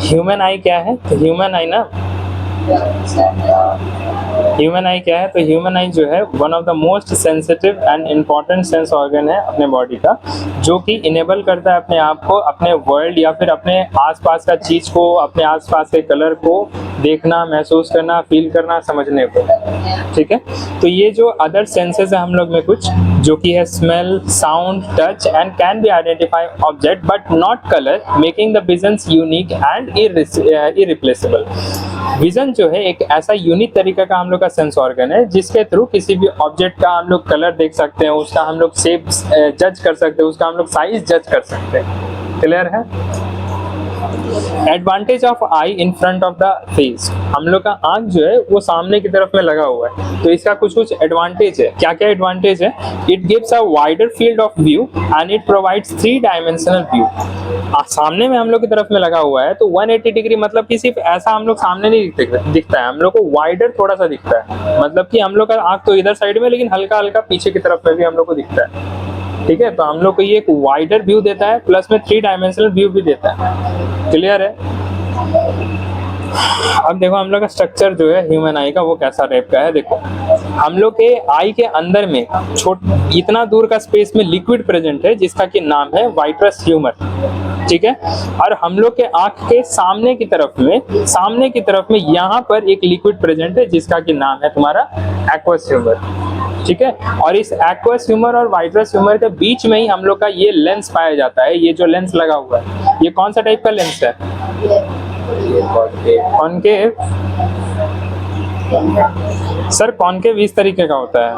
Human आई क्या है? तो ह्यूमन आई ना, ह्यूमन आई क्या है? तो ह्यूमन आई जो है one of the most sensitive and important sense organ है अपने बॉडी का, जो कि इनेबल करता है अपने आप को अपने वर्ल्ड या फिर अपने आसपास का चीज को, अपने आसपास के कलर को देखना, महसूस करना, फील करना, समझने को। ठीक है, तो ये जो अदर सेंसेस है हम लोग में कुछ, जो कि है smell, sound, touch and can be identify object but not colour, making the visions unique and irreplaceable. Vision जो है एक ऐसा यूनिक तरीका का हम लोग का सेंस ऑर्गन है जिसके थ्रू किसी भी ऑब्जेक्ट का हम लोग कलर देख सकते हैं, उसका हम लोग शेप जज कर सकते हैं, उसका हम लोग साइज जज कर सकते हैं। क्लियर है? Advantage of I in front of the face, हम लोग का आंख जो है वो सामने की तरफ में लगा हुआ है, तो इसका कुछ कुछ एडवांटेज है। क्या क्या एडवांटेज है? It gives a wider field of view and it provides 3 dimensional view. सामने में हम लोग की तरफ में लगा हुआ है तो 180 डिग्री, मतलब कि सिर्फ ऐसा हम लोग सामने नहीं दिखता है, हम लोग को वाइडर थोड़ा सा दिखता है, मतलब कि हम लोग का आंख तो इधर साइड में, लेकिन हल्का हल्का पीछे की तरफ में भी हम लोग को दिखता है। ठीक है, तो हम लोग को ये एक वाइडर व्यू देता है, प्लस में 3 डायमेंशनल व्यू भी देता है। क्लियर है? अब देखो हम लोग का स्ट्रक्चर जो है ह्यूमन आई का वो कैसा टाइप का है। देखो हम लोग के आई के अंदर में इतना दूर का स्पेस में लिक्विड प्रेजेंट है जिसका कि नाम है वाइट्रस ह्यूमर। ठीक है, और हम लोग के आंख के सामने की तरफ में यहाँ पर एक लिक्विड प्रेजेंट है जिसका कि नाम है तुम्हारा एक्वस ह्यूमर। ठीक है, और इस एक्वस ह्यूमर और वाइट्रस ह्यूमर के बीच में ही हम लोग का ये लेंस पाया जाता है। ये जो लेंस लगा हुआ है ये कौन सा टाइप का लेंस है? कॉनकेव। सर कॉनकेव इस तरीके का होता है।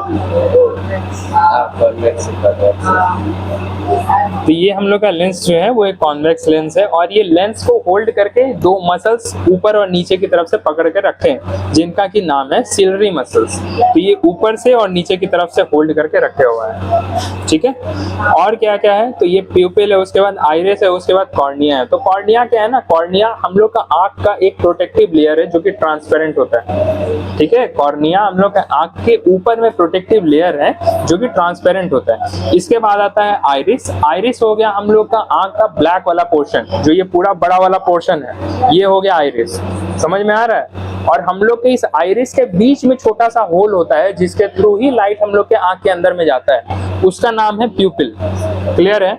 तो ये हम लोग का लेंस जो है वो एक कॉन्वेक्स लेंस है, और ये लेंस को होल्ड करके 2 मसल्स ऊपर और नीचे की तरफ से पकड़ के रखे हैं जिनका कि नाम है सिलरी मसल्स। तो ये ऊपर से और नीचे की तरफ से होल्ड करके रखे हुआ है। ठीक है, और क्या क्या है? तो ये प्यूपिल है, उसके बाद आइरिस है, उसके बाद कॉर्निया है। तो कॉर्निया क्या है ना, कॉर्निया हम लोग का आंख का एक प्रोटेक्टिव लेयर है जो कि ट्रांसपेरेंट होता है। ठीक है, कॉर्निया हम लोग का आंख के ऊपर में प्रोटेक्टिव लेयर है जो कि ट्रांसपेरेंट होता है। इसके बाद आता है आइरिस। आइरिस हो गया हम लोग का आंख का ब्लैक वाला पोर्शन, जो ये पूरा बड़ा वाला पोर्शन है, ये हो गया आइरिस। समझ में आ रहा है? और हम लोग के इस आइरिस के बीच में छोटा सा होल होता है जिसके थ्रू ही लाइट हम लोग के आंख के अंदर में जाता है, उसका नाम है प्यूपिल। क्लियर है?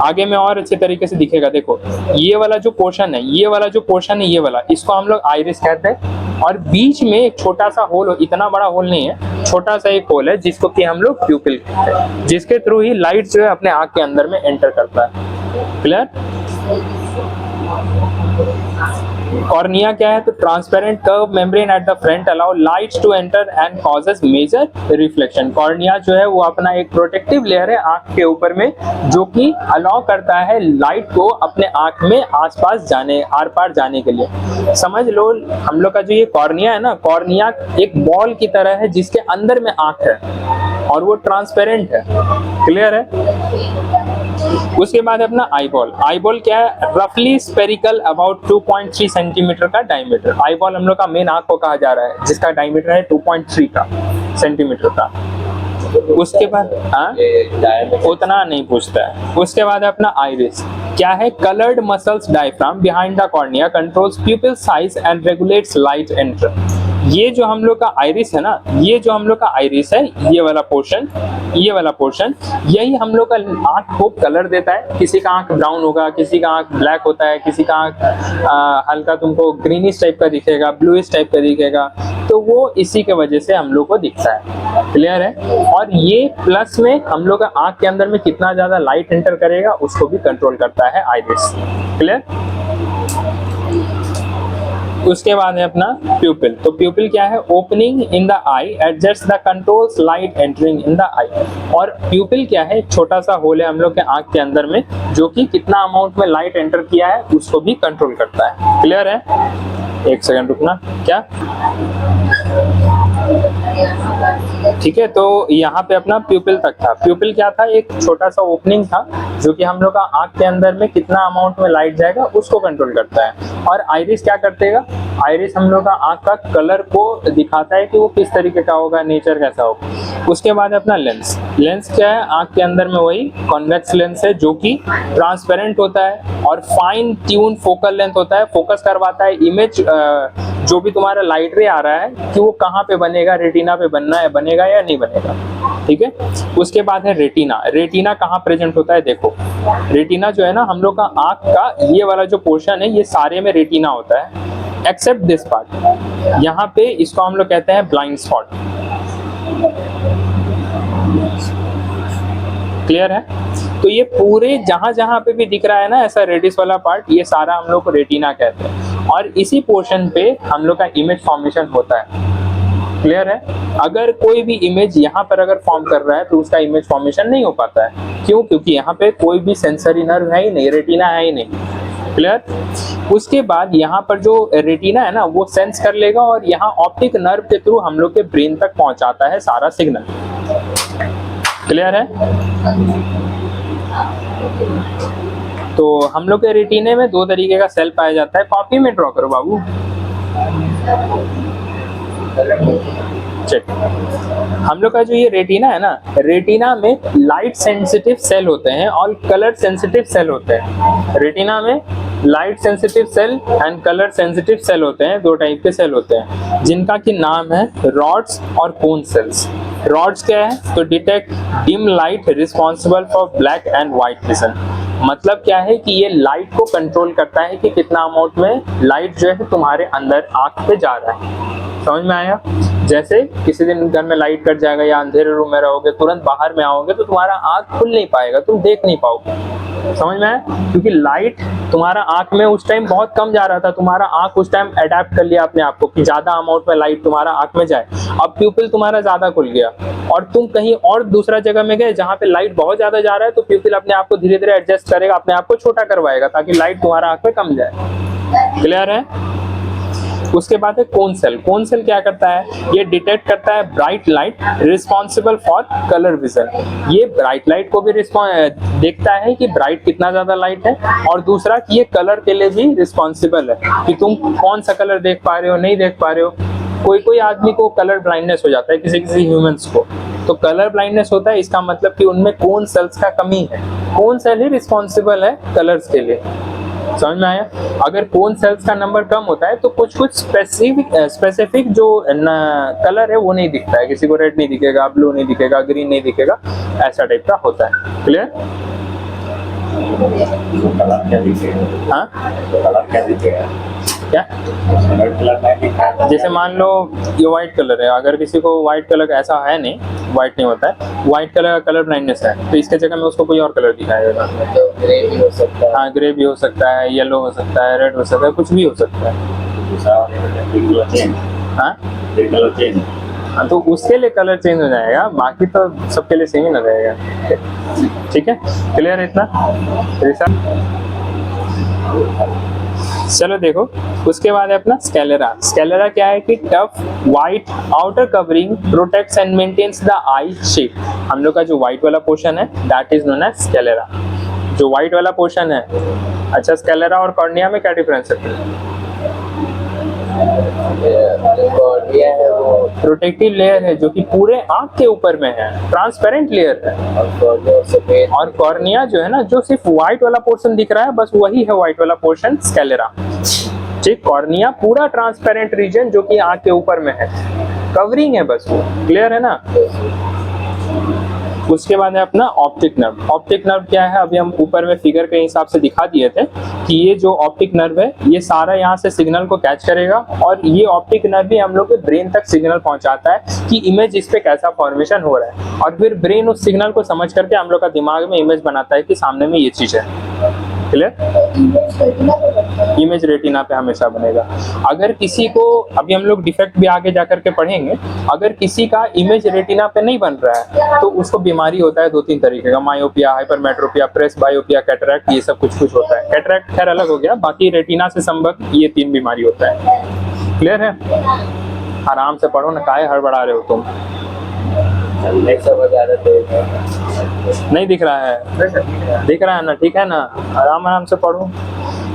आगे में और अच्छे तरीके से दिखेगा। देखो ये वाला जो पोर्शन है, ये वाला ये वाला, इसको हम लोग आइरिस कहते हैं, और बीच में एक छोटा सा होल, इतना बड़ा होल नहीं है, छोटा सा एक होल है जिसको कि हम लोग प्यूपिल कहते हैं, जिसके थ्रू ही लाइट जो है अपने आंख के अंदर में एंटर करता है। क्लियर? कॉर्निया क्या है? तो transparent curve membrane at the front allow light to enter and causes major reflection. Cornea जो है वो अपना एक प्रोटेक्टिव लेयर है आंख के ऊपर में, जो कि अलाउ करता है लाइट को अपने आंख में आसपास जाने, आर पार जाने के लिए। समझ लो हम लोग का जो ये कॉर्निया है ना, कॉर्निया एक बॉल की तरह है जिसके अंदर में आंख है और वो ट्रांसपेरेंट है। क्लियर है? उसके बाद अपना आईबॉल। आईबॉल क्या है? रफली स्पेरिकल अबाउट 2.3 सेंटीमीटर का डायमीटर। आईबॉल हम लोग का मेन आंख को कहा जा रहा है जिसका डायमीटर है 2.3 का सेंटीमीटर का। उसके बाद उतना नहीं पूछता है। उसके बाद अपना आइरिस क्या है? Coloured muscles diaphragm behind the cornea controls प्यूपिल size and regulates light enter. ये जो हम लोग का आइरिस है ना, ये जो हम लोग का आइरिस है, ये वाला पोर्शन यही हम लोग का आंख को कलर देता है। किसी का आंख ब्राउन होगा, किसी का आंख ब्लैक होता है, किसी का आंख हल्का तुमको ग्रीनिश टाइप का दिखेगा, ब्लूइश टाइप का दिखेगा, तो वो इसी के वजह से हम लोग को दिखता है। क्लियर है? और ये प्लस में हम लोग का आंख के अंदर में कितना ज्यादा लाइट एंटर करेगा उसको भी कंट्रोल करता है आइरिस। क्लियर? उसके बाद है अपना प्यूपिल। तो प्यूपिल क्या है? Opening in the eye adjust the controls light entering in the eye. और प्यूपिल क्या है? छोटा सा होल है हम लोग के आंख के अंदर में जो कि कितना अमाउंट में लाइट एंटर किया है उसको भी कंट्रोल करता है। क्लियर है? एक सेकंड रुकना। क्या? ठीक है, तो यहाँ पे अपना प्यूपिल तक था। प्यूपिल क्या था? एक छोटा सा ओपनिंग था जो कि हम लोग का आंख के अंदर में कितना अमाउंट में लाइट जाएगा उसको कंट्रोल करता है। और आइरिस क्या करतेगा? आइरिस हम लोग का आंख का कलर को दिखाता है कि वो किस तरीके का होगा, नेचर कैसा होगा। उसके बाद अपना लेंस। लेंस क्या है? आंख के अंदर में वही कॉन्वेक्स लेंस है जो कि ट्रांसपेरेंट होता है और फाइन ट्यून फोकल लेंथ होता है, फोकस करवाता है इमेज जो भी तुम्हारा लाइट रे आ रहा है कि वो कहाँ पे बनेगा, रेटिना पे बनना है, बनेगा या नहीं बनेगा, ठीक है। उसके बाद है रेटिना। रेटिना कहाँ प्रेजेंट होता है? देखो रेटिना जो है ना हम लोग का आंख का ये वाला जो पोर्शन है ये सारे में रेटिना होता है एक्सेप्ट दिस पार्ट, यहाँ पे इसको हम लोग कहते हैं ब्लाइंड स्पॉट। क्लियर है? तो ये पूरे जहां जहां पे भी दिख रहा है ना ऐसा रेडिस वाला पार्ट, ये सारा हम लोग को रेटिना कहते हैं और इसी पोर्शन पे हम लोग का इमेज फॉर्मेशन होता है। क्लियर है? अगर कोई भी इमेज यहाँ पर अगर फॉर्म कर रहा है तो उसका इमेज फॉर्मेशन नहीं हो पाता है। क्यों? क्योंकि यहाँ पे कोई भी सेंसरी नर्व है ही नहीं, रेटिना है ही नहीं। क्लियर? उसके बाद यहाँ पर जो रेटिना है ना वो सेंस कर लेगा और यहाँ ऑप्टिक नर्व के थ्रू हम लोग के ब्रेन तक पहुंचाता है सारा सिग्नल। क्लियर है? तो हम लोग के रेटिने में दो तरीके का सेल पाया जाता है। कॉपी में ड्रॉ करो बाबू। चेक। हम लोग का जो ये रेटिना है ना, रेटिना में लाइट सेंसिटिव सेल होते हैं और कलर सेंसिटिव सेल होते हैं। रेटिना में light sensitive cell and colour sensitive cell होते हैं, दो टाइप के सेल होते हैं जिनका की नाम है रॉड्स और कोन सेल्स। रॉड्स क्या है? तो detect dim light responsible for black and white vision. मतलब क्या है कि ये लाइट को कंट्रोल करता है कि कितना अमाउंट में लाइट जो है तुम्हारे अंदर आंख पे जा रहा है। समझ में आया? जैसे किसी दिन घर में लाइट कट जाएगा या अंधेरे रूम में रहोगे, तुरंत बाहर में आओगे तो तुम्हारा आंख खुल नहीं पाएगा, तुम देख नहीं पाओगे। समझ में आया? क्योंकि लाइट तुम्हारा आंख में उस टाइम बहुत कम जा रहा था, तुम्हारा आंख उस टाइम अडेप्ट कर लिया अपने आप को कि ज्यादा अमाउंट में लाइट तुम्हारा आंख में जाए। अब प्यूपिल तुम्हारा ज्यादा खुल गया और तुम कहीं और दूसरा जगह में गए जहाँ पे लाइट बहुत ज्यादा जा रहा है तो प्यूपिल अपने आप को धीरे धीरे एडजस्ट करेगा, अपने आप को छोटा करवाएगा ताकि लाइट तुम्हारा आंख में कम जाए। क्लियर है? उसके बाद है कोन सेल। कोन सेल क्या करता है? ये डिटेक्ट करता है bright light responsible for colour vision. ये ब्राइट लाइट को भी देखता है कि ब्राइट कितना ज्यादा लाइट है और दूसरा कि ये कलर के लिए भी रिस्पॉन्सिबल है कि तुम कौन सा कलर देख पा रहे हो, नहीं देख पा रहे हो। कोई कोई आदमी को कलर ब्लाइंडनेस हो जाता है, किसी किसी ह्यूमंस को तो कलर ब्लाइंडनेस होता है, इसका मतलब कि उनमें कोन सेल्स का कमी है। कोन सेल ही रिस्पॉन्सिबल है कलर्स के लिए। समझ में आया? अगर कोन सेल्स का नंबर कम होता है तो कुछ कुछ स्पेसिफिक जो कलर है वो नहीं दिखता है, किसी को रेड नहीं दिखेगा, ब्लू नहीं दिखेगा, ग्रीन नहीं दिखेगा, ऐसा टाइप का होता है। क्लियर? हाँ क्या? जैसे मान लो ये व्हाइट कलर है, अगर किसी को व्हाइट कलर ऐसा है नहीं, व्हाइट नहीं होता है, व्हाइट कलर का कलर ब्लाइंडनेस है तो इसके जगह में उसको कोई और कलर दिखाएगा। तो ग्रे भी हो सकता है। हाँ, ग्रे भी हो सकता है, येलो हो सकता है, रेड हो सकता है, कुछ भी हो सकता है। हाँ, तो उसके लिए कलर चेंज हो जाएगा, बाकी तो सबके लिए सेम ही ना रहेगा। ठीक है? क्लियर है इतना? चलो देखो, उसके बाद है अपना स्केलेरा। स्केलेरा क्या है कि tough white outer covering protects and maintains the eye shape. हम लोग का जो व्हाइट वाला पोर्शन है that is known as sclera. जो व्हाइट वाला पोर्शन है। अच्छा, स्केलेरा और कॉर्निया में क्या डिफरेंस है? कॉर्निया है वो प्रोटेक्टिव लेयर है जो कि पूरे आंख के ऊपर में है, ट्रांसपेरेंट लेयर है। और कॉर्निया जो है ना, जो सिर्फ व्हाइट वाला पोर्शन दिख रहा है, बस वही है व्हाइट वाला पोर्शन स्केलेरा। ठीक, कॉर्निया पूरा ट्रांसपेरेंट रीजन जो कि आंख के ऊपर में है, कवरिंग है बस वो। क्लियर है ना? उसके बाद है अपना ऑप्टिक नर्व। ऑप्टिक नर्व क्या है? अभी हम ऊपर में फिगर के हिसाब से दिखा दिए थे कि ये जो ऑप्टिक नर्व है ये सारा यहाँ से सिग्नल को कैच करेगा और ये ऑप्टिक नर्व भी हम लोग के ब्रेन तक सिग्नल पहुंचाता है कि इमेज इस पे कैसा फॉर्मेशन हो रहा है और फिर ब्रेन उस सिग्नल को समझ करके हम लोग का दिमाग में इमेज बनाता है कि सामने में ये चीज है। क्लियर? इमेज रेटिना पे हमेशा बनेगा। अगर किसी को, अभी हम लोग डिफेक्ट भी आगे जाकर के पढ़ेंगे, अगर किसी का इमेज रेटिना पे नहीं बन रहा है तो उसको बीमारी होता है दो तीन तरीके का, मायोपिया, हाइपरमेट्रोपिया, प्रेस बायोपिया, कैटरैक्ट, ये सब कुछ कुछ होता है। कैटरैक्ट खैर अलग हो गया, बाकी रेटिना से संबंध ये तीन बीमारी होता है। क्लियर है? आराम से पढ़ो ना, काहे हड़बड़ा रहे हो तुम? नहीं दिख रहा है? दिख रहा है ना? ठीक है ना? आराम आराम से पढ़ो।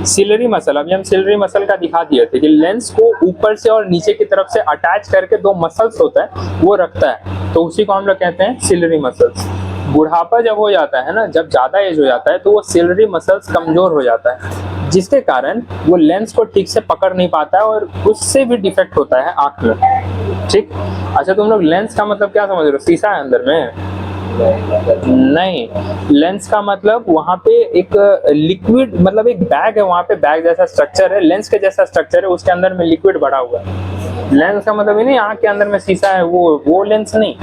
सिलरी मसल, अभी हम सिलरी मसल का दिखा दिए थे कि लेंस को ऊपर से और नीचे की तरफ से अटैच करके दो मसल्स होता है वो रखता है, तो उसी को हम लोग कहते हैं सिलरी मसल्स। बुढ़ापा जब हो जाता है ना, जब ज्यादा एज हो जाता है तो वो सिलरी मसल्स कमजोर हो जाता है, जिसके कारण वो लेंस को ठीक से पकड़ नहीं पाता है और उससे भी डिफेक्ट होता है आंख में। ठीक, अच्छा तुम लोग लेंस का मतलब क्या समझ रहे हो, शीशा है अंदर में? नहीं, लेंस का मतलब वहां पे एक लिक्विड, मतलब एक बैग है, वहां पे बैग जैसा स्ट्रक्चर है, लेंस के जैसा स्ट्रक्चर है, उसके अंदर में लिक्विड भरा हुआ है। लेंस का मतलब ये नहीं आंख के अंदर में शीशा है, वो लेंस नहीं।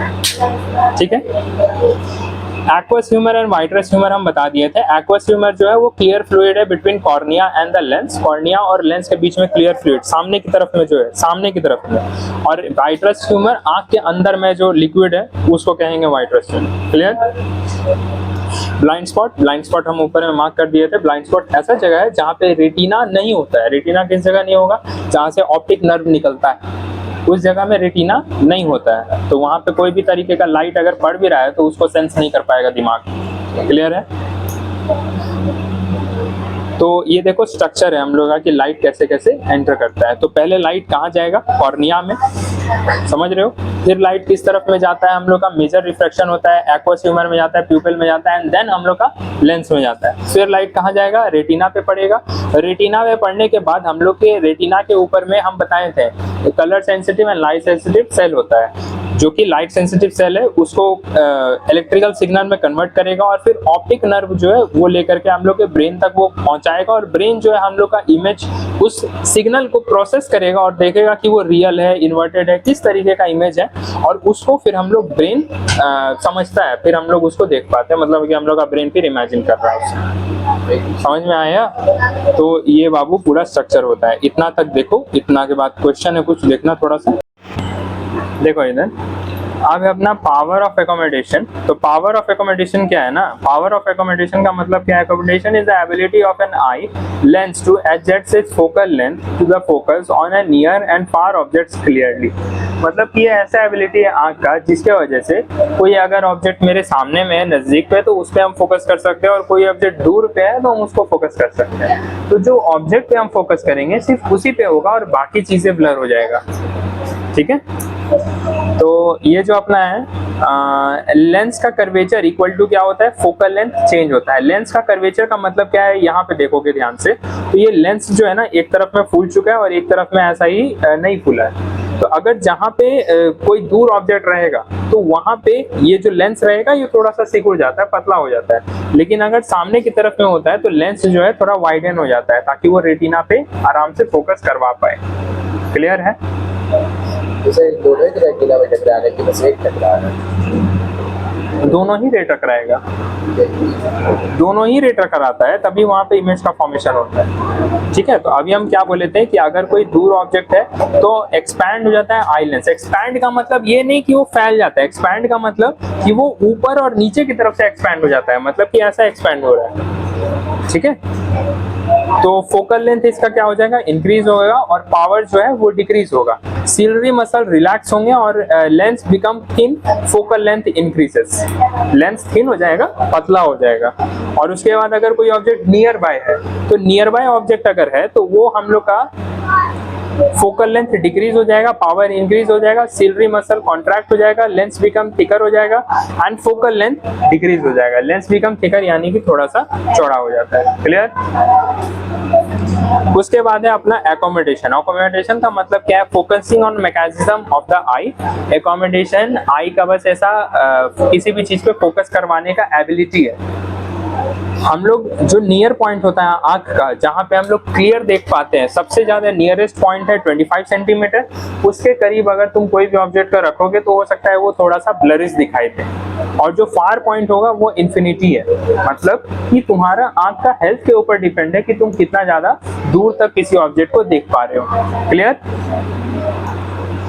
ठीक है, aqueous humour and vitreous humour हम बता दिए थे। एक्वस ह्यूमर जो है वो क्लियर फ्लूइड है between cornea and the lens, cornea और लेंस के बीच में क्लियर फ्लूइड सामने की तरफ में जो है, सामने की तरफ में। और वाइट्रस ह्यूमर आंख के अंदर में जो लिक्विड है उसको कहेंगे vitreous humour. Clear? Blind spot, blind spot हम ऊपर में मार्क कर दिए थे। ब्लाइंड स्पॉट ऐसा जगह है जहाँ पे रेटिना नहीं होता है। रेटिना किस जगह नहीं होगा? जहाँ से ऑप्टिक नर्व निकलता है, उस जगह में रेटिना नहीं होता है, तो वहां पे कोई भी तरीके का लाइट अगर पड़ भी रहा है तो उसको सेंस नहीं कर पाएगा दिमाग। क्लियर है? तो ये देखो स्ट्रक्चर है हम लोग का कि लाइट कैसे कैसे एंटर करता है। तो पहले लाइट कहाँ जाएगा? कॉर्निया में, समझ रहे हो? फिर लाइट किस तरफ में जाता है? हम लोग का मेजर रिफ्रैक्शन होता है, एक्वस ह्यूमर में जाता है, प्यूपिल में जाता है, एंड देन हम लोग का लेंस में जाता है। फिर लाइट कहाँ जाएगा? रेटिना पे पड़ेगा। रेटिना में पड़ने के बाद हम लोग के रेटिना के ऊपर में हम बताए थे colour sensitive and light sensitive cell होता है, जो कि लाइट सेंसिटिव सेल है उसको इलेक्ट्रिकल सिग्नल में कन्वर्ट करेगा और फिर ऑप्टिक नर्व जो है वो लेकर के हम लोग के ब्रेन तक वो पहुंचाएगा, और ब्रेन जो है हम लोग का इमेज उस सिग्नल को प्रोसेस करेगा और देखेगा कि वो रियल है, इन्वर्टेड है, किस तरीके का इमेज है, और उसको फिर हम लोग ब्रेन समझता है, फिर हम लोग उसको देख पाते हैं, मतलब कि हम लोग का ब्रेन फिर इमेजिन कर रहा है उससे। समझ में आया? तो ये बाबू पूरा स्ट्रक्चर होता है। इतना तक देखो, इतना के बाद क्वेश्चन है कुछ देखना थोड़ा सा। देखो इधर अब अपना पावर ऑफ एकोमोडेशन। तो पावर ऑफ एकोमोडेशन क्या है ना? पावर ऑफ एकोमोडेशन का मतलब क्या है? Accommodation is the ability of an eye lens to adjust its focal length to the focus on a near and far objects clearly. मतलब कि ये ऐसा एबिलिटी है आंख का जिसके वजह से कोई अगर ऑब्जेक्ट मेरे सामने में है, नजदीक पे, तो उस पर हम फोकस कर सकते हैं, और कोई ऑब्जेक्ट दूर पे है तो हम उसको फोकस कर सकते हैं। तो जो ऑब्जेक्ट पे हम फोकस करेंगे सिर्फ उसी पे होगा और बाकी चीजें ब्लर हो जाएगा। ठीक है, तो ये जो अपना है लेंस का कर्वेचर इक्वल टू क्या होता है? फोकल लेंथ चेंज होता है। लेंस का कर्वेचर का मतलब क्या है? यहाँ पे देखोगे ध्यान से, तो ये लेंस जो है ना एक तरफ में फूल चुका है और एक तरफ में ऐसा ही नहीं फूला है। तो अगर जहाँ पे कोई दूर ऑब्जेक्ट रहेगा तो वहां पे ये जो लेंस रहेगा ये थोड़ा सा सिकुड़ जाता है, पतला हो जाता है, लेकिन अगर सामने की तरफ में होता है तो लेंस जो है थोड़ा वाइडन हो जाता है ताकि वो रेटिना पे आराम से फोकस करवा पाए। क्लियर है? जैसे दोनों ही रेटिना में टकरा रहे हैं कि बस एक टकरा रहा है? दोनों ही रे टकराएगा, दोनों ही रे टकराता है, तभी वहां पे इमेज का फॉर्मेशन होता है। ठीक है, तो अभी हम क्या बोले थे कि अगर कोई दूर ऑब्जेक्ट है तो एक्सपैंड हो जाता है आई लेंस। एक्सपैंड का मतलब ये नहीं कि वो फैल जाता है, एक्सपैंड का मतलब कि वो ऊपर और नीचे की तरफ से एक्सपैंड हो जाता है, मतलब कि ऐसा एक्सपैंड हो रहा है। ठीक है, तो फोकल लेंथ इसका क्या हो जाएगा? इंक्रीज होगा, और पावर जो है वो डिक्रीज होगा। सिलरी मसल रिलैक्स होंगे और lens become thin, focal length increases. Lens thin हो जाएगा, पतला हो जाएगा। और उसके बाद अगर कोई ऑब्जेक्ट नियर बाय है तो नियर बाय ऑब्जेक्ट अगर है तो वो हम लोग का फोकल लेंथ डिक्रीज हो जाएगा, पावर इंक्रीज हो जाएगा, सिलरी मसल कॉन्ट्रैक्ट हो जाएगा, लेंस बिकम थिकर हो जाएगा, एंड फोकल लेंथ डिक्रीज हो जाएगा। लेंस बिकम थिकर यानी कि थोड़ा सा चौड़ा हो जाता है। क्लियर? उसके बाद है अपना एकोमोडेशन। एकोमोडेशन का मतलब क्या है? Focusing on mechanism of the eye. Accommodation eye का बस ऐसा किसी भी चीज पे फोकस करवाने का एबिलिटी है। हम लोग जो नियर पॉइंट होता है आंख का, जहां पे हम लोग क्लियर देख पाते हैं, सबसे ज्यादा नियरेस्ट पॉइंट है 25 सेंटीमीटर। उसके करीब अगर तुम कोई भी ऑब्जेक्ट को रखोगे तो हो सकता है वो थोड़ा सा ब्लरिश दिखाई दे, और जो फार पॉइंट होगा वो इन्फिनिटी है। मतलब कि तुम्हारा आंख का हेल्थ के ऊपर डिपेंड है कि तुम कितना ज्यादा दूर तक किसी ऑब्जेक्ट को देख पा रहे हो। क्लियर?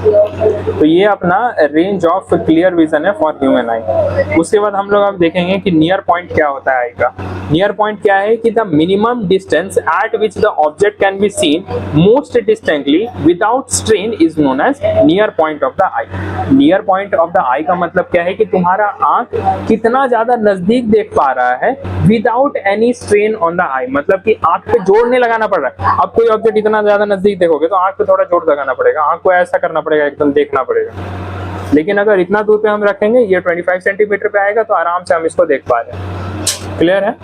तो ये अपना रेंज ऑफ क्लियर विजन है फॉर ह्यूमन आई। उसके बाद हम लोग अब देखेंगे कि नियर पॉइंट क्या होता है आई का। नियर पॉइंट क्या है कि the minimum distance at which the object can be seen most distantly without strain is known as near point of the eye. Near point of the eye का मतलब क्या है कि तुम्हारा आंख कितना ज्यादा नजदीक देख पा रहा है without any strain on the eye, मतलब कि आंख पे जोर नहीं लगाना पड़ रहा है। अब कोई ऑब्जेक्ट इतना ज्यादा नजदीक देखोगे तो आंख पे थोड़ा जोर लगाना पड़ेगा, आंख को ऐसा करना पड़ेगा, एकदम देखना पड़ेगा। लेकिन अगर इतना दूर पे हम रखेंगे, ये 25 सेंटीमीटर पे आएगा तो आराम से हम इसको देख पा रहे हैं। क्लियर है?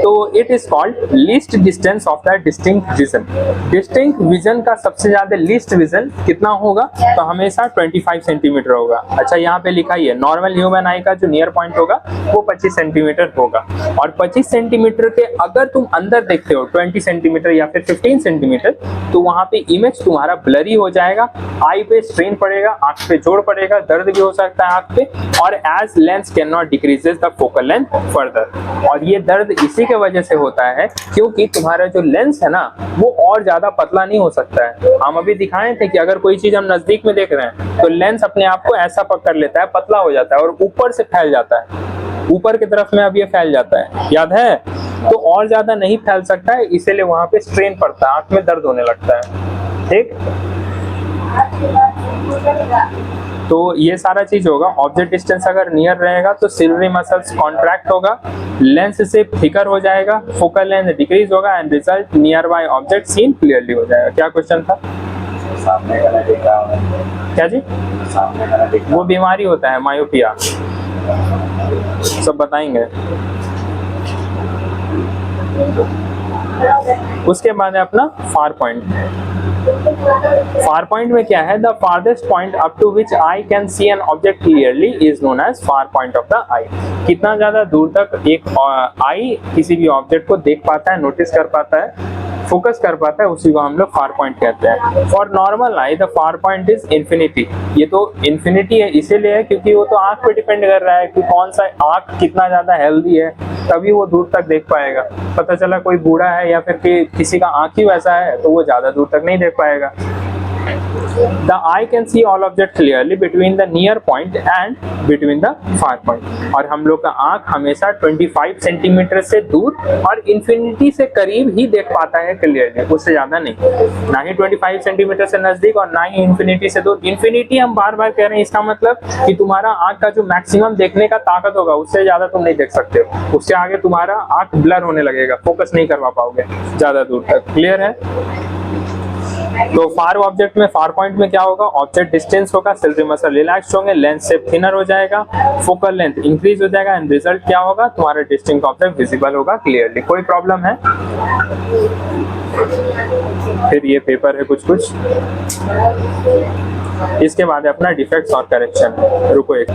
तो it is called least distance of the distinct vision. Distinct vision का सबसे ज्यादा लीस्ट विजन कितना होगा? तो हमेशा 25 सेंटीमीटर होगा। अच्छा, यहाँ पे लिखा ही है नॉर्मल ह्यूमन आई का जो नियर पॉइंट होगा वो 25 सेंटीमीटर होगा। और 25 सेंटीमीटर के अगर तुम अंदर देखते हो 20 सेंटीमीटर या फिर 15 सेंटीमीटर, तो वहां पे इमेज तुम्हारा ब्लरी हो जाएगा, आई पे स्ट्रेन पड़ेगा, आंख पे जोर पड़ेगा, दर्द भी हो सकता है आंख पे, और as lens can not decreases the focal length further. और ये दर्द इसी के वजह से होता है क्योंकि तुम्हारा जो लेंस है ना वो और ज्यादा पतला नहीं हो सकता है। हम अभी दिखाए थे कि अगर कोई चीज हम नजदीक में देख रहे हैं तो लेंस अपने आप को ऐसा पकड़ लेता है, पतला हो जाता है और ऊपर से फैल जाता है, ऊपर की तरफ में अब ये फैल जाता है, याद है? तो और ज्यादा नहीं फैल सकता है, इसीलिए वहां पे स्ट्रेन पड़ता है, आंख में दर्द होने लगता है। ठीक, तो ये सारा चीज होगा। ऑब्जेक्ट डिस्टेंस अगर नियर रहेगा तो सिल्वरी मसल्स कॉन्ट्रैक्ट होगा, लेंस से थिकर हो जाएगा, फोकल लेंथ डिक्रीज होगा and result nearby object seen clearly हो जाएगा। क्या क्वेश्चन था? सामने का नहीं दिख रहा। क्या जी? सामने का नहीं दिख रहा। वो बीमारी होता है मायोपिया, सब बताएंगे। उसके बाद है अपना फार पॉइंट। फार पॉइंट में क्या है? The farthest point up to which eye can see an object clearly is known as far point of the eye. कितना ज्यादा दूर तक एक आई किसी भी ऑब्जेक्ट को देख पाता है, नोटिस कर पाता है, फोकस कर पाता है, उसी को हम लोग फार पॉइंट कहते हैं। For normal I the far point is infinity. ये तो इन्फिनिटी है इसीलिए है क्योंकि वो तो आंख पे डिपेंड कर रहा है कि कौन सा आंख कितना ज्यादा हेल्दी है, तभी वो दूर तक देख पाएगा। पता चला कोई बूढ़ा है या फिर किसी का आंख ही वैसा है तो वो ज्यादा दूर तक नहीं देख पाएगा। The eye can see all objects clearly between the near point and between the far point। और हम लोग का आंख हमेशा 25 सेंटीमीटर से दूर और इंफिनिटी से करीब ही देख पाता है क्लियरली, उससे ज्यादा नहीं। ना ही 25 सेंटीमीटर से नजदीक और ना ही इंफिनिटी से दूर। इंफिनिटी हम बार बार कह रहे हैं, इसका मतलब कि तुम्हारा आंख का जो मैक्सिमम देखने का ताकत होगा उससे ज्यादा तुम नहीं देख सकते हो, उससे आगे तुम्हारा आंख ब्लर होने लगेगा, फोकस नहीं करवा पाओगे ज्यादा दूर तक। क्लियर है? तो फार ऑब्जेक्ट में, फार पॉइंट में क्या होगा? ऑब्जेक्ट डिस्टेंस होगा, सिल्वरी मसल रिलैक्स होंगे, लेंस से थिनर हो जाएगा, फोकल लेंथ इंक्रीज हो जाएगा एंड रिजल्ट क्या होगा? तुम्हारा डिस्टिंक्ट ऑब्जेक्ट विजिबल होगा क्लियरली। कोई प्रॉब्लम है? फिर ये पेपर है कुछ कुछ, इसके बाद है अपना डिफेक्ट्स और करेक्शन। रुको एक,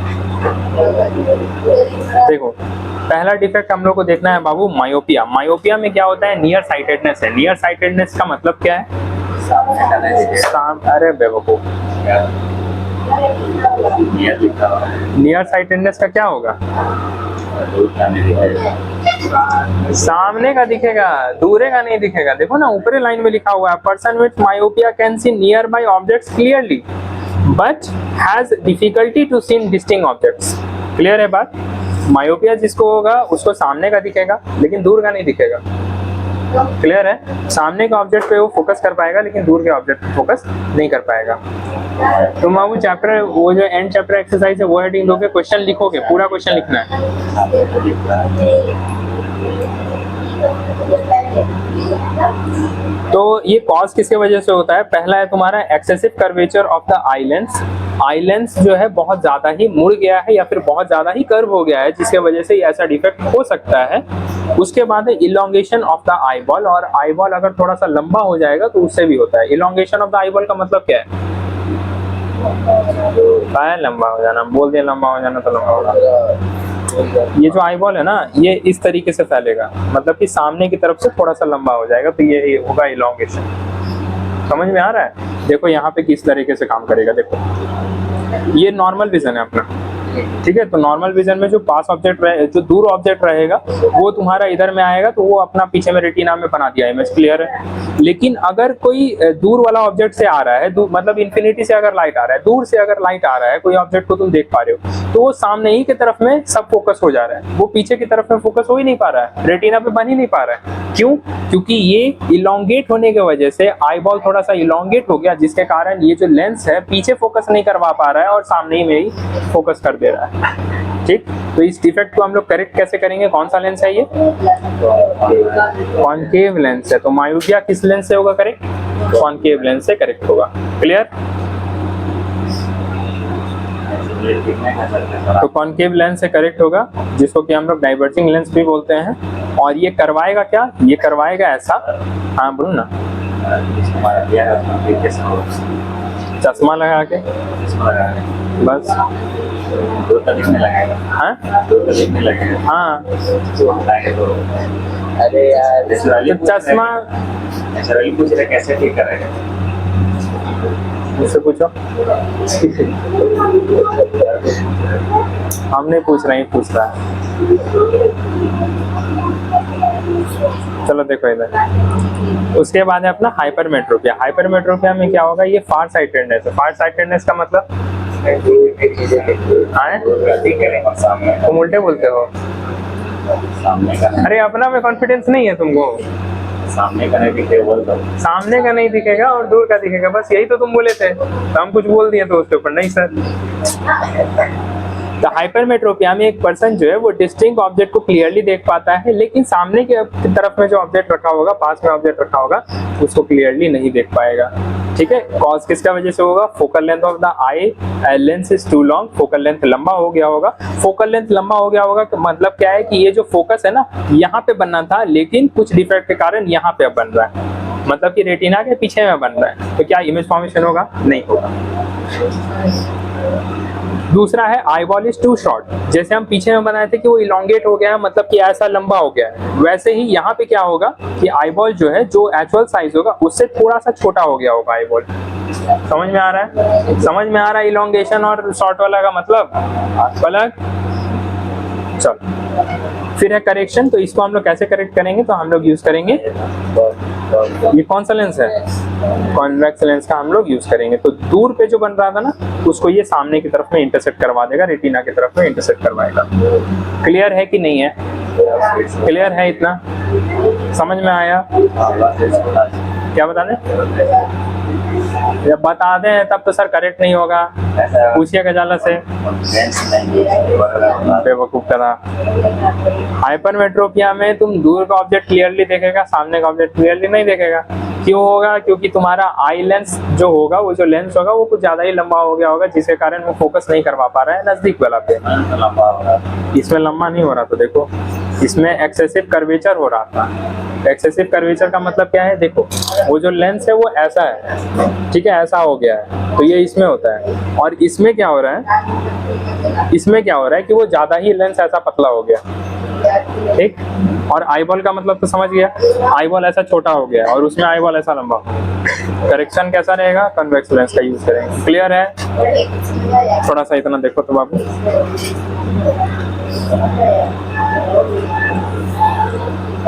देखो पहला डिफेक्ट हम लोग को देखना है बाबू मायोपिया। मायोपिया में क्या होता है? नियर साइटेडनेस है। नियर साइटेडनेस का मतलब क्या है? अरे बेवकूफ, नियर साइटेडनेस का क्या होगा? सामने का दिखेगा, दूरे का नहीं दिखेगा। देखो ना ऊपरी लाइन में लिखा हुआ है, person with myopia can see nearby objects clearly but has difficulty to see distinct objects. Clear है बात? मायोपिया जिसको होगा उसको सामने का दिखेगा लेकिन दूर का नहीं दिखेगा। क्लियर है? सामने के ऑब्जेक्ट पे वो फोकस कर पाएगा लेकिन दूर के ऑब्जेक्ट पे फोकस नहीं कर पाएगा। तो वो चैप्टर, वो जो एंड चैप्टर एक्सरसाइज है वो हेडिंग दोगे, क्वेश्चन लिखोगे, पूरा क्वेश्चन लिखना है। तो ये कॉज किसके वजह से होता है? पहला है तुम्हारा excessive curvature of the eye lens. Eye lens जो है बहुत ज्यादा ही मुड़ गया है या फिर बहुत ज्यादा ही कर्व हो गया है, जिसके वजह से ऐसा डिफेक्ट हो सकता है। उसके बाद है elongation of the eye ball, और आई बॉल अगर थोड़ा सा लंबा हो जाएगा तो उससे भी होता है। Elongation of the eye ball का मतलब क्या है? लंबा हो जाना, बोल दिया लंबा हो जाना तो लंबा होगा। ये जो आई बॉल है ना ये इस तरीके से फैलेगा, मतलब कि सामने की तरफ से थोड़ा सा लंबा हो जाएगा, तो ये होगा इलोंगेशन। समझ में आ रहा है? देखो यहाँ पे किस तरीके से काम करेगा। देखो ये नॉर्मल विजन है अपना, ठीक है। तो नॉर्मल विजन में जो पास ऑब्जेक्ट रहे, जो दूर ऑब्जेक्ट रहेगा वो तुम्हारा इधर में आएगा, तो वो अपना पीछे में रेटिना में बना दिया इमेज, क्लियर है। लेकिन अगर कोई दूर वाला ऑब्जेक्ट से आ रहा है, मतलब इन्फिनिटी से अगर लाइट आ रहा है, दूर से अगर लाइट आ रहा है, कोई ऑब्जेक्ट को तुम देख पा रहे हो, तो वो सामने ही की तरफ में सब फोकस हो जा रहा है, वो पीछे की तरफ में फोकस हो ही नहीं पा रहा है, रेटिना पे बन ही नहीं पा रहा है। क्यों? क्योंकि ये इलोंगेट होने की वजह से आई बॉल थोड़ा सा इलोंगेट हो गया, जिसके कारण ये जो लेंस है पीछे फोकस नहीं करवा पा रहा है और सामने ही में ही फोकस कर दे रहा है। ठीक, तो इस डिफेक्ट को हम लोग करेक्ट कैसे करेंगे? कौन सा लेंस है ये? कॉनकेव लेंस है। तो मायोपिया किस लेंस से होगा करेक्ट? कॉनकेव लेंस से करेक्ट होगा, क्लियर। तो कॉनकेव लेंस से करेक्ट होगा, जिसको कि हम लोग डाइवर्जिंग लेंस भी बोलते हैं। और ये करवाएगा क्या? ये करवाएगा ऐसा, हाँ बोलो ना, चश्मा लगा के बस हाँ हाँ। अरे यार तो चश्मा पूछ रहे कैसे ठीक करेगा, मुझसे पूछो। हम नहीं पूछ रहे हैं, पूछ रहा है। चलो देखो इधर, उसके बाद है अपना हाइपरमेट्रोपिया। हाइपरमेट्रोपिया में क्या होगा? ये फार साइटेडनेस है। फार साइटेडनेस का मतलब तुम उल्टे बोलते हो। अरे अपना में कॉन्फिडेंस नहीं है तुमको, सामने का नहीं दिखेगा, सामने का नहीं दिखेगा और दूर का दिखेगा, बस यही तो तुम बोले थे, तो हम कुछ बोल दिए तो उसके ऊपर नहीं सर। तो हाइपरमेट्रोपिया में एक पर्सन जो है वो डिस्टिंक्ट ऑब्जेक्ट को क्लियरली देख पाता है, लेकिन सामने की तरफ में जो ऑब्जेक्ट रखा होगा, पास में ऑब्जेक्ट रखा होगा, उसको क्लियरली नहीं देख पाएगा। ठीक है, कॉज किसका वजह से होगा? Focal length of the eye lens is too long, focal length लंबा हो गया होगा। फोकल लेंथ लंबा हो गया होगा मतलब क्या है कि ये जो फोकस है ना, यहाँ पे बनना था, लेकिन कुछ डिफेक्ट के कारण यहाँ पे अब बन रहा है, मतलब कि रेटिना के पीछे में बन रहा है। तो क्या इमेज फॉर्मेशन होगा? नहीं होगा। दूसरा है आईबॉल इज टू शॉर्ट। जैसे हम पीछे में बनाए थे कि वो इलोंगेट हो गया है, मतलब कि ऐसा लंबा हो गया है, वैसे ही यहाँ पे क्या होगा कि आईबॉल जो है, जो एक्चुअल साइज होगा उससे थोड़ा सा छोटा हो गया होगा आईबॉल। समझ में आ रहा है? समझ में आ रहा है इलोंगेशन और शॉर्ट वाला का मतलब अलग। चल फिर है करेक्शन। तो इसको हम लोग कैसे करेक्ट करेंगे? तो हम लोग यूज करेंगे, ये कौन सा लेंस है? कॉन्वेक्स लेंस का हम लोग यूज करेंगे। तो दूर पे जो बन रहा था ना, उसको ये सामने की तरफ में इंटरसेक्ट करवा देगा, रेटिना की तरफ में इंटरसेक्ट करवाएगा। क्लियर है कि नहीं है? क्लियर है? इतना समझ में आया? क्या बता दें? जब बता दें तब तो सर करेक्ट नहीं होगा, पूछिए गजाला से, बेवकूफ करा। हाइपरमेट्रोपिया में तुम दूर का ऑब्जेक्ट क्लियरली देखेगा, सामने का ऑब्जेक्ट क्लियरली नहीं देखेगा। क्यों होगा? क्योंकि तुम्हारा आई लेंस जो होगा, वो जो लेंस होगा वो कुछ ज्यादा ही लंबा हो गया होगा, जिसके कारण वो फोकस नहीं करवा पा रहा है नजदीक वाला पे। इसमें लंबा नहीं हो रहा, तो देखो इसमें एक्सेसिव कर्वेचर हो रहा था। एक्सेसिव कर्वेचर का मतलब क्या है? देखो वो जो लेंस है वो ऐसा है, ठीक है, ऐसा हो गया है, तो ये इसमें होता है। और इसमें क्या हो रहा है? इसमें क्या हो रहा है कि वो ज्यादा ही लेंस ऐसा पतला हो गया, ठीक। और आईबॉल का मतलब तो समझ गया, आईबॉल ऐसा छोटा हो गया और उसमें आईबॉल ऐसा लंबा। करेक्शन कैसा रहेगा? कन्वेक्स लेंस का यूज करेंगे। क्लियर है? थोड़ा सा इतना देखो तो बाबू,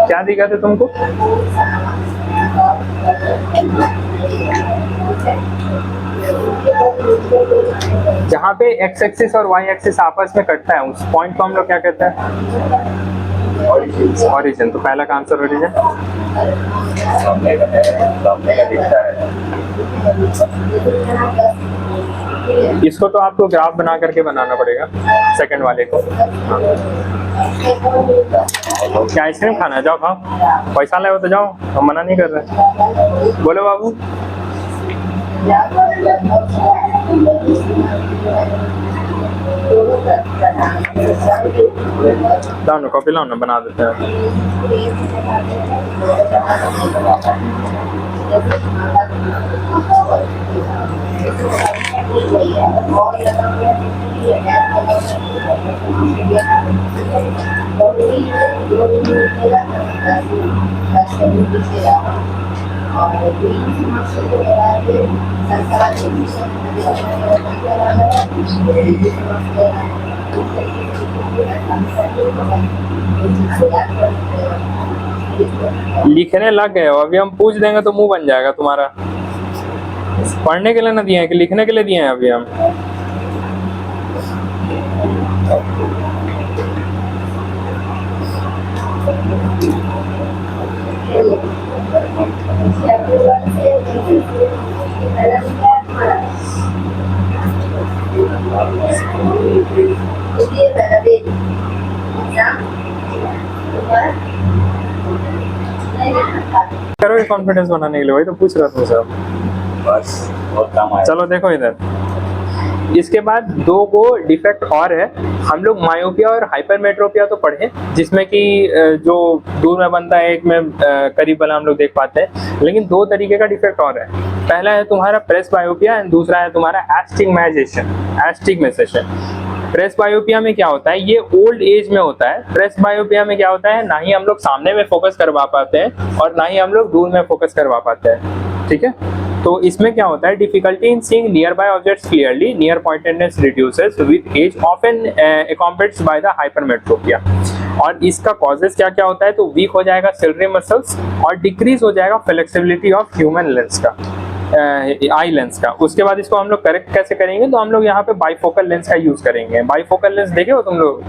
क्या दिखा थे तुमको? जहाँ पे एक्स एक्सिस और वाई एक्सिस आपस में कटता है, उस पॉइंट को हम लोग क्या कहते हैं? ऑरिजिन। तो पहला का आंसर ऑरिजिन। इसको तो आपको ग्राफ बना करके बनाना पड़ेगा, सेकंड वाले को। क्या आइसक्रीम खाना है? जाओ खाओ, पैसा ले तो जाओ, हम मना नहीं कर रहे। बोलो बाबू। लाओ ना कॉपी, लाओ ना, बना देते हैं। लिखने लग गए हो, अभी हम पूछ देंगे तो मुंह बन जाएगा तुम्हारा। पढ़ने के लिए ना दिए हैं कि लिखने के लिए दिए हैं अभी हम? करो कॉन्फिडेंस बनाने के लिए, वही तो पूछ रहा था सब। बस बहुत काम आया। चलो देखो इधर, इसके बाद दो को डिफेक्ट और है। हम लोग मायोपिया और हाइपरमेट्रोपिया तो पढ़े, जिसमें कि जो दूर में बनता है, एक में करीब वाला हम लोग देख पाते हैं, लेकिन दो तरीके का डिफेक्ट और है। पहला है तुम्हारा प्रेस बायोपिया एंड दूसरा है तुम्हारा एस्टिग्मेशन। प्रेस बायोपिया में क्या होता है, ये ओल्ड एज में होता है। प्रेस बायोपिया में क्या होता है, ना ही हम लोग सामने में फोकस करवा पाते हैं और ना ही हम लोग दूर में फोकस करवा पाते हैं, ठीक है। तो इसमें क्या होता है, difficulty in seeing nearby objects clearly, near pointedness reduces with age, often accompanied by the hypermetropia. और इसका कॉजेस क्या क्या होता है, तो वीक हो जाएगा सिलरी मसल्स और डिक्रीज हो जाएगा फ्लेक्सिबिलिटी ऑफ ह्यूमन लेंस का, आई लेंस का। उसके बाद इसको हम लोग करेक्ट कैसे करेंगे, तो हम लोग यहाँ पे बाइफोकल लेंस का यूज करेंगे। बाइफोकल लेंस देखे हो तुम लोग,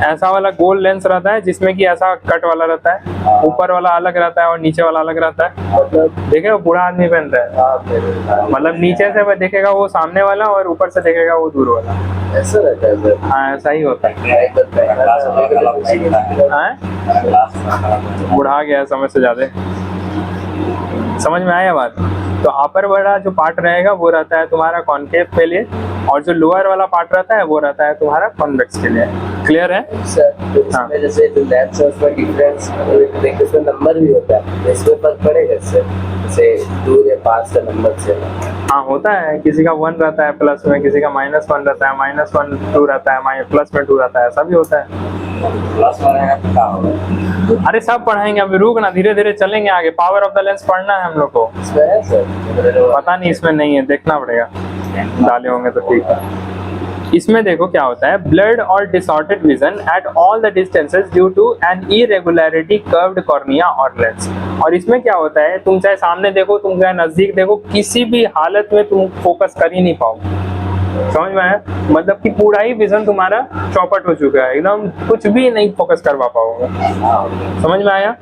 ऐसा वाला गोल लेंस रहता है जिसमें कि ऐसा कट वाला रहता है, ऊपर वाला अलग रहता है और नीचे वाला अलग रहता है। मतलब देखे हो, बूढ़ा आदमी पहनता है, मतलब नीचे से देखेगा वो सामने वाला और ऊपर से देखेगा वो दूर वाला। ऐसा रहता है सर। हाँ ऐसा ही होता है। हाँ? बुढ़ा गया समय से ज्यादा, समझ में आया बात। तो अपर वाला जो पार्ट रहेगा वो रहता है तुम्हारा कॉनकेव के लिए, और जो लोअर वाला पार्ट रहता है वो रहता है तुम्हारा कॉन्वेक्स के लिए। क्लियर है सर? तो इसमें जैसे जो लेंस है उसमें डिफरेंस, देखिए इसमें नंबर भी होता है, इसमें फर्क पड़ेगा सर, जैसे दूर या पास का नंबर से? हाँ होता है, किसी का 1 रहता है प्लस में, किसी का -1 रहता है, -1 2 रहता है, प्लस में 2 रहता है, ऐसा भी होता है। क्लास में रहेगा तो क्या होगा? अरे सब पढ़ाएंगे, अभी रुक ना, धीरे धीरे चलेंगे आगे। पावर ऑफ द लेंस पढ़ना है हम लोग को। इसमें है सर? पता नहीं इसमें नहीं है, देखना पड़ेगा, डाले होंगे तो ठीक है। इसमें देखो क्या होता है, ब्लड और disordered vision at all the distances due to an irregularity curved cornea और लेंस। और इसमें क्या होता है, तुम चाहे सामने देखो, तुम चाहे नजदीक देखो, किसी भी हालत में तुम फोकस कर ही नहीं पाओगे। समझ में आया, मतलब कि पूरा ही विजन तुम्हारा चौपट हो चुका है, एकदम कुछ भी नहीं फोकस करवा पाओगे। समझ में आया।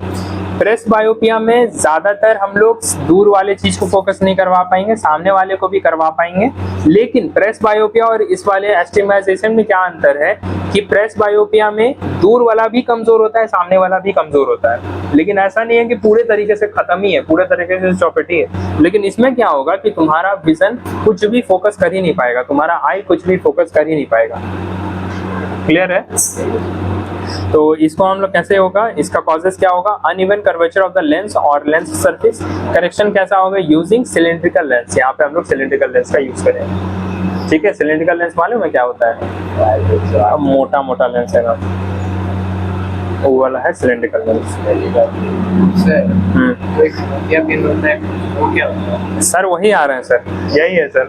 प्रेस बायोपिया में ज्यादातर हम लोग दूर वाले चीज को फोकस नहीं करवा पाएंगे, सामने वाले को भी करवा पाएंगे। लेकिन प्रेस बायोपिया और इस वाले एस्टिग्मेशन में क्या अंतर है कि प्रेस बायोपिया में दूर वाला भी कमजोर होता है, सामने वाला भी कमजोर होता है, लेकिन ऐसा नहीं है कि पूरे तरीके से खत्म ही है, पूरे तरीके से चौपटी है। लेकिन इसमें क्या होगा कि तुम्हारा विजन कुछ भी फोकस कर ही नहीं पाएगा, तुम्हारा आई कुछ भी फोकस कर ही नहीं पाएगा। क्लियर है। तो इसको हम लोग कैसे होगा, इसका कॉजेस क्या होगा, uneven curvature of the lens और लेंस सरफेस। करेक्शन कैसा होगा, यूजिंग सिलिंड्रिकल लेंस। यहाँ पे हम लोग सिलिंड्रिकल लेंस का यूज करेंगे, ठीक है। सिलिंड्रिकल लेंस मालूम है क्या होता है, अब मोटा मोटा लेंस है ना, वो वाला है सिलिंड्रिकल लेंस। सर वही आ रहे हैं सर, यही है सर।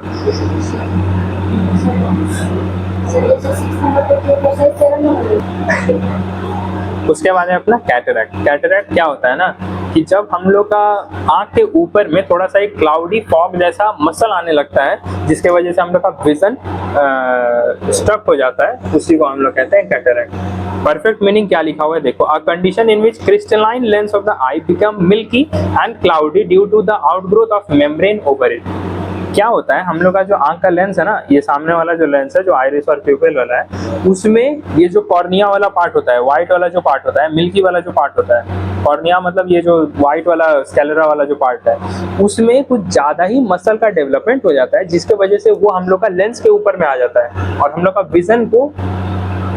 उसके बाद है अपना कैटरैक्ट। कैटरैक्ट क्या होता है ना कि जब हम लोग का आंख के ऊपर में थोड़ा सा एक क्लाउडी फॉग जैसा मसल आने लगता है, जिसके वजह से हम लोग का विजन स्टक हो जाता है, उसी को हम लोग कहते हैं कैटरैक्ट। परफेक्ट मीनिंग क्या लिखा हुआ है देखो, a condition in which crystalline lens of the eye become milky and cloudy due to the outgrowth of membrane over it. क्या होता है, हम लोग का जो आंख का लेंस है ना, ये सामने वाला जो लेंस है जो आइरिस और प्यूपिल वाला है, उसमें ये जो कॉर्निया वाला पार्ट होता है, व्हाइट वाला जो पार्ट होता है, मिल्की वाला जो पार्ट होता है, कॉर्निया मतलब ये जो व्हाइट वाला स्केलेरा वाला जो पार्ट है, उसमें कुछ ज्यादा ही मसल का डेवलपमेंट हो जाता है, जिसके वजह से वो हम लोग का लेंस के ऊपर में आ जाता है और हम लोग का विजन को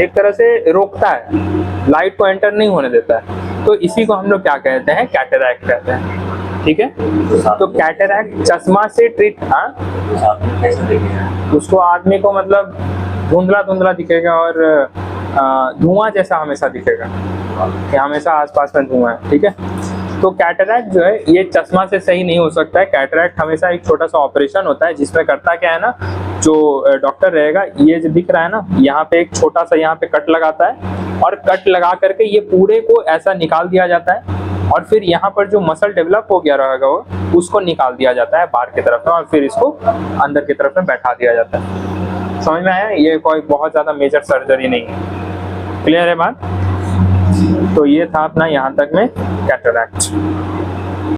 एक तरह से रोकता है, लाइट को एंटर नहीं होने देता है। तो इसी को हम लोग क्या कहते हैं, कैटरैक्ट कहते हैं, ठीक है। तो कैटरैक्ट चश्मा से ट्रीट, हाँ उसको आदमी को मतलब धुंधला धुंधला दिखेगा और धुआं जैसा हमेशा दिखेगा कि हमेशा आसपास में धुआं है, ठीक है। तो कैटरैक्ट जो है ये चश्मा से सही नहीं हो सकता है। कैटरैक्ट हमेशा एक छोटा सा ऑपरेशन होता है जिसमें करता क्या है ना, जो डॉक्टर रहेगा, ये जो दिख रहा है ना, यहाँ पे एक छोटा सा यहाँ पे कट लगाता है और कट लगा करके ये पूरे को ऐसा निकाल दिया जाता है और फिर यहाँ पर जो मसल डेवलप हो गया रहेगा वो उसको निकाल दिया जाता है बाहर की तरफ में और फिर इसको अंदर की तरफ में बैठा दिया जाता है। समझ में आया? ये कोई बहुत ज्यादा मेजर सर्जरी नहीं है। क्लियर है बात? तो ये था अपना यहाँ तक में कैटरैक्ट।